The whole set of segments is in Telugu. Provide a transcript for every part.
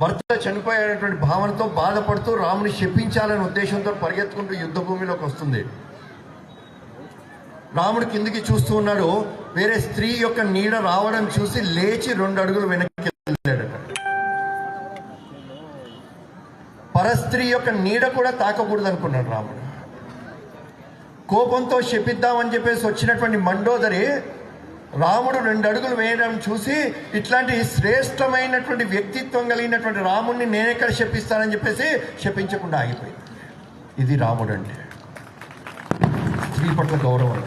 భర్త చనిపోయేటువంటి భావనతో బాధపడుతూ రాముని శపించాలనే ఉద్దేశంతో పరిగెత్తుకుంటూ యుద్ధ భూమిలోకి వస్తుంది. రాముడు కిందికి చూస్తూ ఉన్నాడు. వేరే స్త్రీ యొక్క నీడ రావడం చూసి లేచి 2 అడుగులు వెనక్కి వెళ్ళాడట. పరస్త్రీ యొక్క నీడ కూడా తాకకూడదు అనుకున్నాడు రాముడు. కోపంతో శపిద్దామని చెప్పేసి వచ్చినటువంటి మండోదరి రాముడు 2 అడుగులు వేయడం చూసి ఇట్లాంటి శ్రేష్టమైనటువంటి వ్యక్తిత్వం కలిగినటువంటి రాముడిని నేనెక్కడ శపిస్తానని చెప్పేసి శపించకుండా ఆగిపోయింది. ఇది రాముడు అంటే, స్త్రీ పట్ల గౌరవం.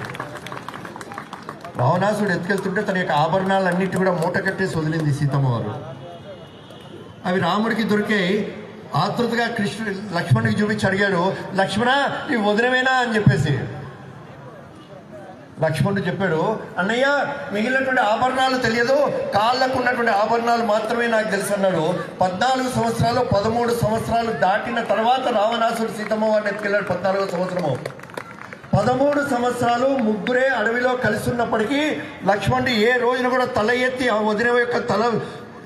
రావణాసుడు ఎత్తుకెళ్తుంటే తన యొక్క ఆభరణాలన్నిటి కూడా మూట కట్టేసి వదిలింది సీతమ్మ వారు. అవి రాముడికి దొరికాయి. ఆతృతగా లక్ష్మణుడికి చూపించి అడిగాడు, లక్ష్మణ నీ వదినమేనా అని చెప్పేసి. లక్ష్మణుడు చెప్పాడు, అన్నయ్య మిగిలినటువంటి ఆభరణాలు తెలియదు, కాళ్ళకు ఉన్నటువంటి ఆభరణాలు మాత్రమే నాకు తెలుసు అన్నాడు. 14 సంవత్సరాలు 13 సంవత్సరాలు దాటిన తర్వాత రావణాసుడు సీతమ్మ వారిని ఎత్తుకెళ్ళాడు. 14వ సంవత్సరము 13 సంవత్సరాలు ముగ్గురే అడవిలో కలిసి ఉన్నప్పటికీ లక్ష్మణుడు ఏ రోజున కూడా తల ఎత్తి ఆ వదిన యొక్క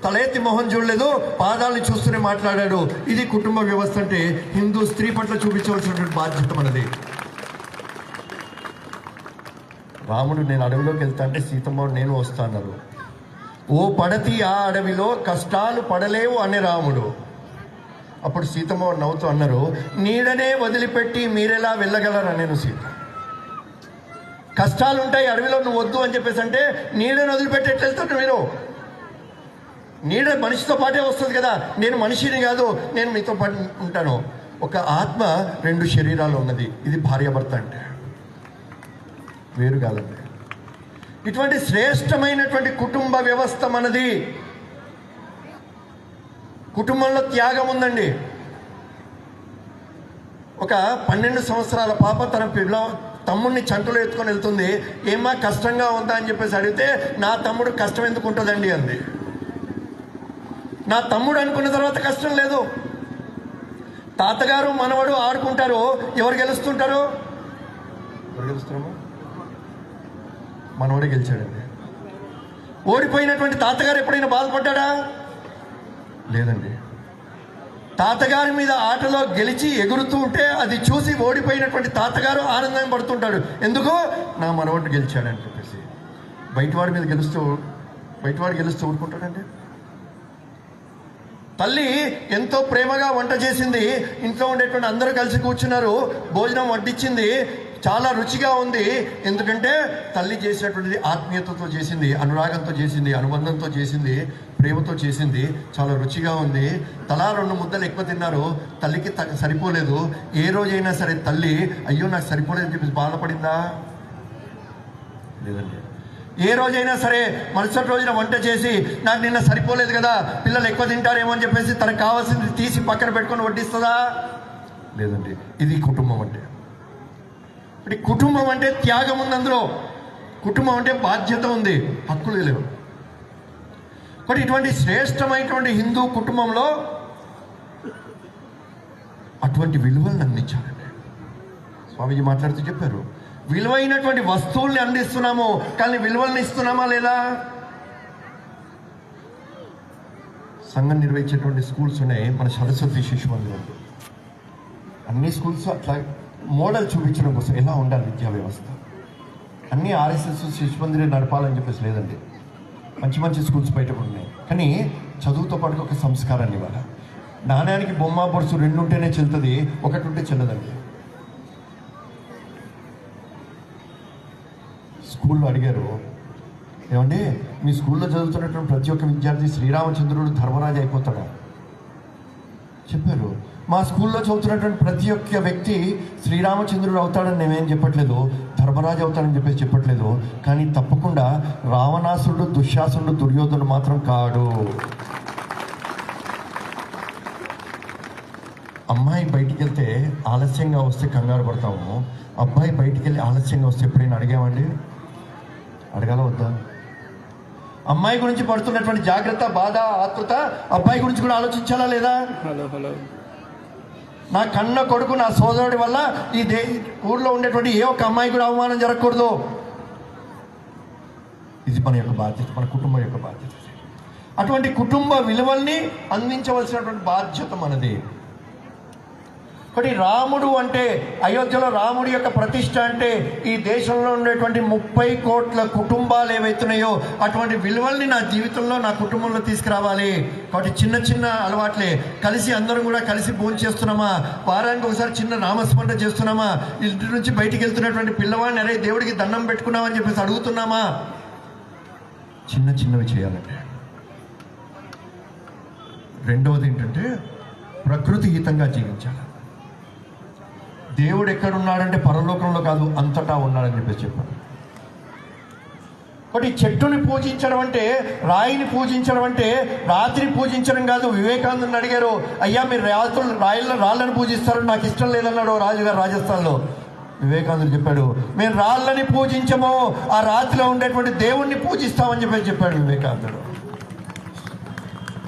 తల ఎత్తి మొహం చూడలేదు, పాదాలను చూస్తూనే మాట్లాడాడు. ఇది కుటుంబ వ్యవస్థ అంటే హిందూ స్త్రీ పట్ల చూపించవలసినటువంటి బాధ్యత మనది. రాముడు నేను అడవిలోకి వెళ్తా అంటే సీతమ్మ నేను వస్తా అన్నారు. ఓ పడతి ఆ అడవిలో కష్టాలు పడలేవు అనే రాముడు. అప్పుడు సీతమ్మ నవ్వుతూ అన్నారు, నీడనే వదిలిపెట్టి మీరెలా వెళ్ళగలరా? నేను సీత కష్టాలు ఉంటాయి అడవిలో, నువ్వు వద్దు అని చెప్పేసి అంటే నీడని వదిలిపెట్టి ఎట్లా వెళ్తాడు? మీరు నీడ మనిషితో పాటే వస్తుంది కదా. నేను మనిషిని కాదు, నేను మీతో పాటు ఉంటాను. ఒక ఆత్మ 2 శరీరాలు ఉన్నది. ఇది భార్యాభర్త అంటే వేరు కాదండి. ఇటువంటి శ్రేష్టమైనటువంటి కుటుంబ వ్యవస్థ మనది. కుటుంబంలో త్యాగం ఉందండి. ఒక 12 సంవత్సరాల పాప తన తమ్ముడిని చంకలో ఎత్తుకొని వెళ్తుంది. ఏమా కష్టంగా ఉందా అని చెప్పేసి అడిగితే, నా తమ్ముడు కష్టం ఎందుకు ఉంటుందండి అంది. నా తమ్ముడు అనుకున్న తర్వాత కష్టం లేదు. తాతగారు మనవడు ఆడుకుంటారు, ఎవరు గెలుస్తుంటారు? ఎవరు గెలుస్తున్నాము? మనవడే గెలిచాడండి. ఓడిపోయినటువంటి తాతగారు ఎప్పుడైనా బాధపడ్డా? లేదండి. తాతగారి మీద ఆటలో గెలిచి ఎగురుతూ ఉంటే అది చూసి ఓడిపోయినటువంటి తాతగారు ఆనందం పడుతుంటాడు. ఎందుకు? నా మనవడు గెలిచాడని చెప్పేసి. బయటవాడి గెలుస్తూ ఊరుకుంటాడండి. తల్లి ఎంతో ప్రేమగా వంట చేసింది, ఇంట్లో ఉండేటువంటి అందరూ కలిసి కూర్చున్నారు, భోజనం వడ్డించింది, చాలా రుచిగా ఉంది. ఎందుకంటే తల్లి చేసినటువంటిది ఆత్మీయతతో చేసింది, అనురాగంతో చేసింది, అనుబంధంతో చేసింది, ప్రేమతో చేసింది. చాలా రుచిగా ఉంది. తలా 2 ముద్దలు ఎక్కువ తిన్నారు. తల్లికి సరిపోలేదు. ఏ రోజైనా సరే తల్లి అయ్యో నాకు సరిపోలేదని చెప్పేసి బాధపడిందా? లేదండి. ఏ రోజైనా సరే మరుసటి రోజున వంట చేసి నాకు నిన్న సరిపోలేదు కదా, పిల్లలు ఎక్కువ తింటారేమో అని చెప్పేసి తనకు కావాల్సింది తీసి పక్కన పెట్టుకొని వడ్డిస్తుందా? లేదండి. ఇది కుటుంబం అంటే. కుటుంబం అంటే త్యాగం ఉంది అందులో. కుటుంబం అంటే బాధ్యత ఉంది, హక్కులు లేవు. బట్ ఇటువంటి శ్రేష్టమైనటువంటి హిందూ కుటుంబంలో అటువంటి విలువలను అందించాలండి. స్వామీజీ మాట్లాడుతూ చెప్పారు, విలువైనటువంటి వస్తువుల్ని అందిస్తున్నాము, కానీ విలువల్ని ఇస్తున్నామా లేదా? సంఘం నిర్వహించేటువంటి స్కూల్స్ ఉన్నాయి. మన సరస్వతి శిశు మందిరం, అన్ని స్కూల్స్ అట్లా మోడల్ చూపించడం కోసం ఎలా ఉండాలి విద్యా వ్యవస్థ. అన్ని ఆర్ఎస్ఎస్ శిశు మందిరం నడపాలని చెప్పేసి లేదండి. మంచి మంచి స్కూల్స్ బయట ఉన్నాయి, కానీ చదువుతో పాటు ఒక సంస్కారాన్ని ఇవ్వాలి. నాణ్యానికి బొమ్మ బొరుసు 2 ఉంటేనే చెల్లుతుంది, 1 ఉంటే చెల్లదండి. స్కూల్లో అడిగారు, ఏమండి మీ స్కూల్లో చదువుతున్నటువంటి ప్రతి ఒక్క విద్యార్థి శ్రీరామచంద్రుడు ధర్మరాజు అయిపోతాడా? చెప్పారు, మా స్కూల్లో చదువుతున్నటువంటి ప్రతి ఒక్క వ్యక్తి శ్రీరామచంద్రుడు అవుతాడని నేనేం చెప్పట్లేదు, ధర్మరాజు అవుతాడని చెప్పేసి చెప్పట్లేదు. కానీ తప్పకుండా రావణాసుడు, దుశ్శాసనుడు, దుర్యోధనుడు మాత్రం కాడు. అమ్మాయి బయటికి వెళ్తే ఆలస్యంగా వస్తే కంగారు పడతాము, అబ్బాయి బయటికి వెళ్ళి ఆలస్యంగా వస్తే ఎప్పుడైనా అడిగామండి? అడగాల వద్దా? అమ్మాయి గురించి పడుతున్నటువంటి జాగ్రత్త, బాధ, ఆతృత అబ్బాయి గురించి కూడా ఆలోచించాలా లేదా? నా కన్న కొడుకు, నా సోదరుడి వల్ల ఈ ఊర్లో ఉండేటువంటి ఏ ఒక్క అమ్మాయి కూడా అవమానం జరగకూడదు. ఇది మన యొక్క బాధ్యత, మన కుటుంబం యొక్క బాధ్యత. అటువంటి కుటుంబ విలువల్ని అందించవలసినటువంటి బాధ్యత మనది. ఒకటి రాముడు అంటే, అయోధ్యలో రాముడి యొక్క ప్రతిష్ట అంటే ఈ దేశంలో ఉండేటువంటి 30 కోట్ల కుటుంబాలు ఏవైతున్నాయో అటువంటి విలువల్ని నా జీవితంలో, నా కుటుంబంలో తీసుకురావాలి. కాబట్టి చిన్న చిన్న అలవాట్లే, కలిసి అందరం కూడా కలిసి భోజనం చేస్తున్నామా, వారానికి ఒకసారి చిన్న నామస్మరణ చేస్తున్నామా, ఇంటి నుంచి బయటికి వెళ్తున్నటువంటి పిల్లవాడిని అరే దేవుడికి దండం పెట్టుకున్నామని చెప్పేసి అడుగుతున్నామా, చిన్న చిన్నవి చేయాలంటే. రెండవది ఏంటంటే ప్రకృతి హితంగా జీవించాలి. దేవుడు ఎక్కడున్నాడంటే పరలోకంలో కాదు, అంతటా ఉన్నాడని చెప్పేసి చెప్పాడు. ఒకటి చెట్టుని పూజించడం అంటే, రాయిని పూజించడం అంటే రాత్రి పూజించడం కాదు. వివేకానందుని అడిగారు, అయ్యా మీరు రాళ్ళని పూజిస్తారు, నాకు ఇష్టం లేదన్నాడు రాజుగారు రాజస్థాన్లో. వివేకానందుడు చెప్పాడు, మేము రాళ్ళని పూజించము, ఆ రాతిలో ఉండేటువంటి దేవుణ్ణి పూజిస్తామని చెప్పాడు వివేకానందుడు.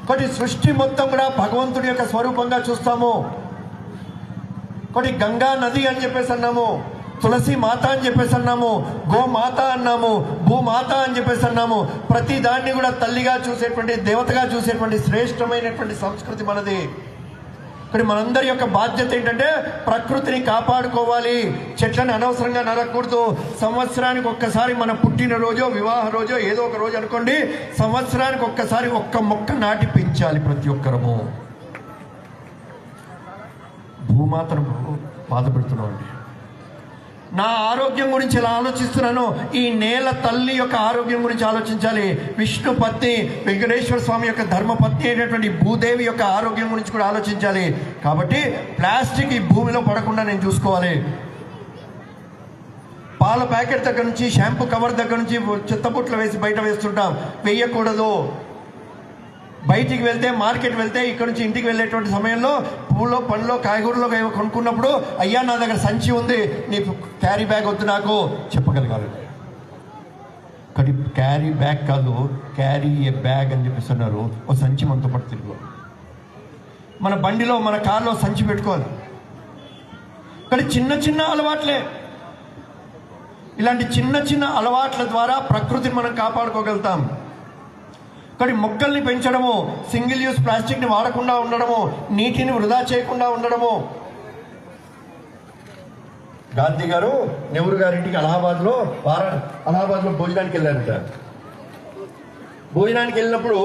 ఒకటి సృష్టి మొత్తం కూడా భగవంతుడి యొక్క స్వరూపంగా చూస్తాము. ఒకటి గంగా నది అని చెప్పేసి అన్నాము, తులసి మాత అని చెప్పేసి అన్నాము, గోమాత అన్నాము, భూమాత అని చెప్పేసి అన్నాము. ప్రతి దాన్ని కూడా తల్లిగా చూసేటువంటి, దేవతగా చూసేటువంటి శ్రేష్టమైనటువంటి సంస్కృతి మనది. ఇక్కడ మనందరి యొక్క బాధ్యత ఏంటంటే ప్రకృతిని కాపాడుకోవాలి. చెట్లను అనవసరంగా నరకూడదు. సంవత్సరానికి ఒక్కసారి మన పుట్టినరోజో, వివాహ రోజో, ఏదో ఒక రోజు అనుకోండి, సంవత్సరానికి ఒక్కసారి ఒక్క మొక్క నాటి పెంచాలి ప్రతి ఒక్కరము. భూమాతను బాధపెడుతున్నామండి. నా ఆరోగ్యం గురించి ఎలా ఆలోచిస్తున్నానో ఈ నేల తల్లి యొక్క ఆరోగ్యం గురించి ఆలోచించాలి. విష్ణు పత్ని, వెంకటేశ్వర స్వామి యొక్క ధర్మపత్ని అయినటువంటి భూదేవి యొక్క ఆరోగ్యం గురించి కూడా ఆలోచించాలి. కాబట్టి ప్లాస్టిక్ ఈ భూమిలో పడకుండా నేను చూసుకోవాలి. పాల ప్యాకెట్ దగ్గర నుంచి, షాంపూ కవర్ దగ్గర నుంచి చెత్తబుట్లు వేసి బయట వేస్తుంటాం, వేయకూడదు. బయటికి వెళ్తే, మార్కెట్ వెళ్తే, ఇక్కడ నుంచి ఇంటికి వెళ్ళేటువంటి సమయంలో పూలో, పండ్లో, కాయగూరలో కొనుక్కున్నప్పుడు అయ్యా నా దగ్గర సంచి ఉంది, నీ క్యారీ బ్యాగ్ వద్దు నాకు చెప్పగలగాలి. కానీ క్యారీ బ్యాగ్ కాదు, క్యారీ ఏ బ్యాగ్ అని చెప్పిస్తున్నారు. ఓ సంచి మనతో పాటు తిరుగు. మన బండిలో, మన కార్లో సంచి పెట్టుకోవాలి. కానీ చిన్న చిన్న అలవాట్లే, ఇలాంటి చిన్న చిన్న అలవాట్ల ద్వారా ప్రకృతిని మనం కాపాడుకోగలుగుతాం. కానీ మొక్కల్ని పెంచడము, సింగిల్ యూజ్ ప్లాస్టిక్ని వాడకుండా ఉండడము, నీటిని వృధా చేయకుండా ఉండడము. గాంధీ గారు నెహ్రూ గారింటికి అలహాబాద్లో భోజనానికి వెళ్ళారట. భోజనానికి వెళ్ళినప్పుడు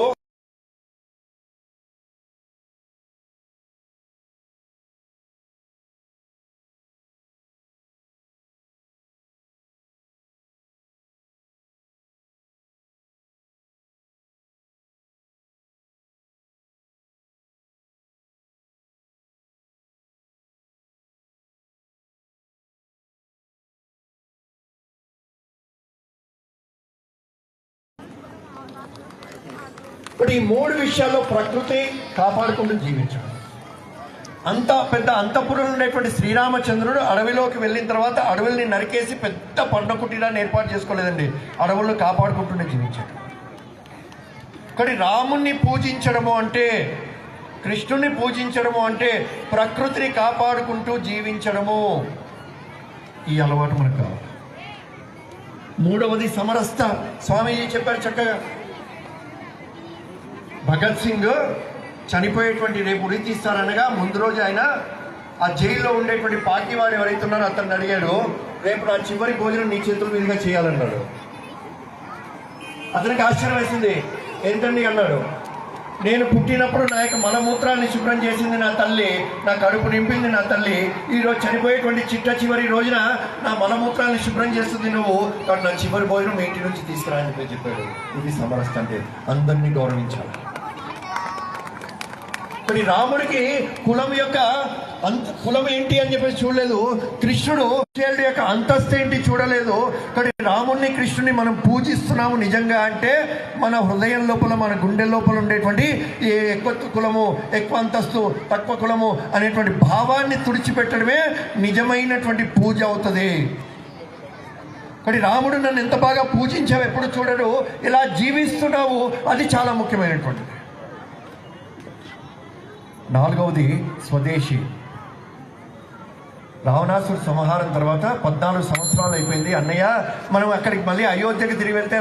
ఇప్పుడు ఈ 3 విషయాల్లో ప్రకృతి కాపాడుకుంటూ జీవించడం. అంత పెద్ద అంతఃపురంలో ఉండేటువంటి శ్రీరామచంద్రుడు అడవిలోకి వెళ్ళిన తర్వాత అడవుల్ని నరికేసి పెద్ద పంట కుటీరాన్ని ఏర్పాటు చేసుకోలేదండి, అడవులను కాపాడుకుంటూనే జీవించాడు. కానీ రాముణ్ణి పూజించడము అంటే, కృష్ణుని పూజించడము అంటే ప్రకృతిని కాపాడుకుంటూ జీవించడము. ఈ అలవాటు మనకు కావాలి. 3వది సమరస్త. స్వామీజీ చెప్పారు చక్కగా, భగత్ సింగ్ చనిపోయేటువంటి రేపు ఉరి తీస్తారనగా ముందు రోజు ఆయన ఆ జైల్లో ఉండేటువంటి పార్టీవాడు ఎవరైతే ఉన్నారో అతన్ని అడిగాడు, రేపు నా చివరి భోజనం నీ చేతుల మీదుగా చేయాలన్నాడు. అతనికి ఆశ్చర్యం వేసింది. ఏంటండి అన్నాడు, నేను పుట్టినప్పుడు నా యొక్క మలమూత్రాన్ని శుభ్రం చేసింది నా తల్లి, నా కడుపు నింపింది నా తల్లి, ఈరోజు చనిపోయేటువంటి చివరి రోజున నా మలమూత్రాన్ని శుభ్రం చేస్తుంది నువ్వు, కాబట్టి నా చివరి భోజనం ఇంటి నుంచి తీసుకురా అని చెప్పాడు. ఇది సమరస్త అంటే, అందరినీ గౌరవించాలి. మరి రాముడికి కులం ఏంటి అని చెప్పేసి చూడలేదు. కృష్ణుడు యొక్క అంతస్తు ఏంటి చూడలేదు. కానీ రాముడిని, కృష్ణుని మనం పూజిస్తున్నాము నిజంగా అంటే మన హృదయం లోపల, మన గుండె లోపల ఉండేటువంటి ఎక్కువ కులము, ఎక్కువ అంతస్తు, తక్కువ కులము అనేటువంటి భావాన్ని తుడిచిపెట్టడమే నిజమైనటువంటి పూజ అవుతుంది. కానీ రాముడు నన్ను ఎంత బాగా పూజించావు ఎప్పుడు చూడడు, ఇలా జీవిస్తున్నావు, అది చాలా ముఖ్యమైనటువంటిది. 4వది స్వదేశీ. రావణాసురు సంహారం తర్వాత 14 సంవత్సరాలు అయిపోయింది. అన్నయ్య మనం అక్కడికి మళ్ళీ అయోధ్యకి తిరిగి వెళ్తే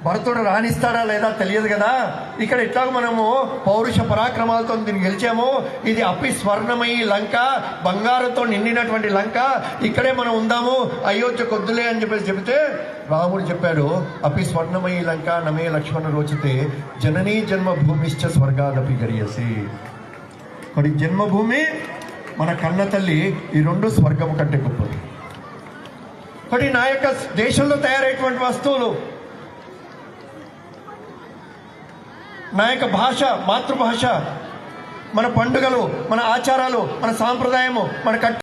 భరతుడు రాణిస్తాడా లేదా తెలియదు కదా. ఇక్కడ ఎట్లాగో మనము పౌరుష పరాక్రమాలతో దీన్ని గెలిచాము. ఇది అపి స్వర్ణమయి లంక, బంగారంతో నిండినటువంటి లంక, ఇక్కడే మనం ఉందాము, అయోధ్య కొద్దులే అని చెబితే రాముడు చెప్పాడు, అపి స్వర్ణమయి లంక నమే లక్ష్మణ రోచితే జననీ జన్మభూమిశ్చ స్వర్గాదపి గరియసి. మరి జన్మభూమి మన కన్న తల్లి, ఈ రెండు స్వర్గం కంటే గొప్పది. కాబట్టి నా యొక్క దేశంలో తయారయ్యేటువంటి వస్తువులు, నా యొక్క భాష, మాతృభాష, మన పండుగలు, మన ఆచారాలు, మన సాంప్రదాయము, మన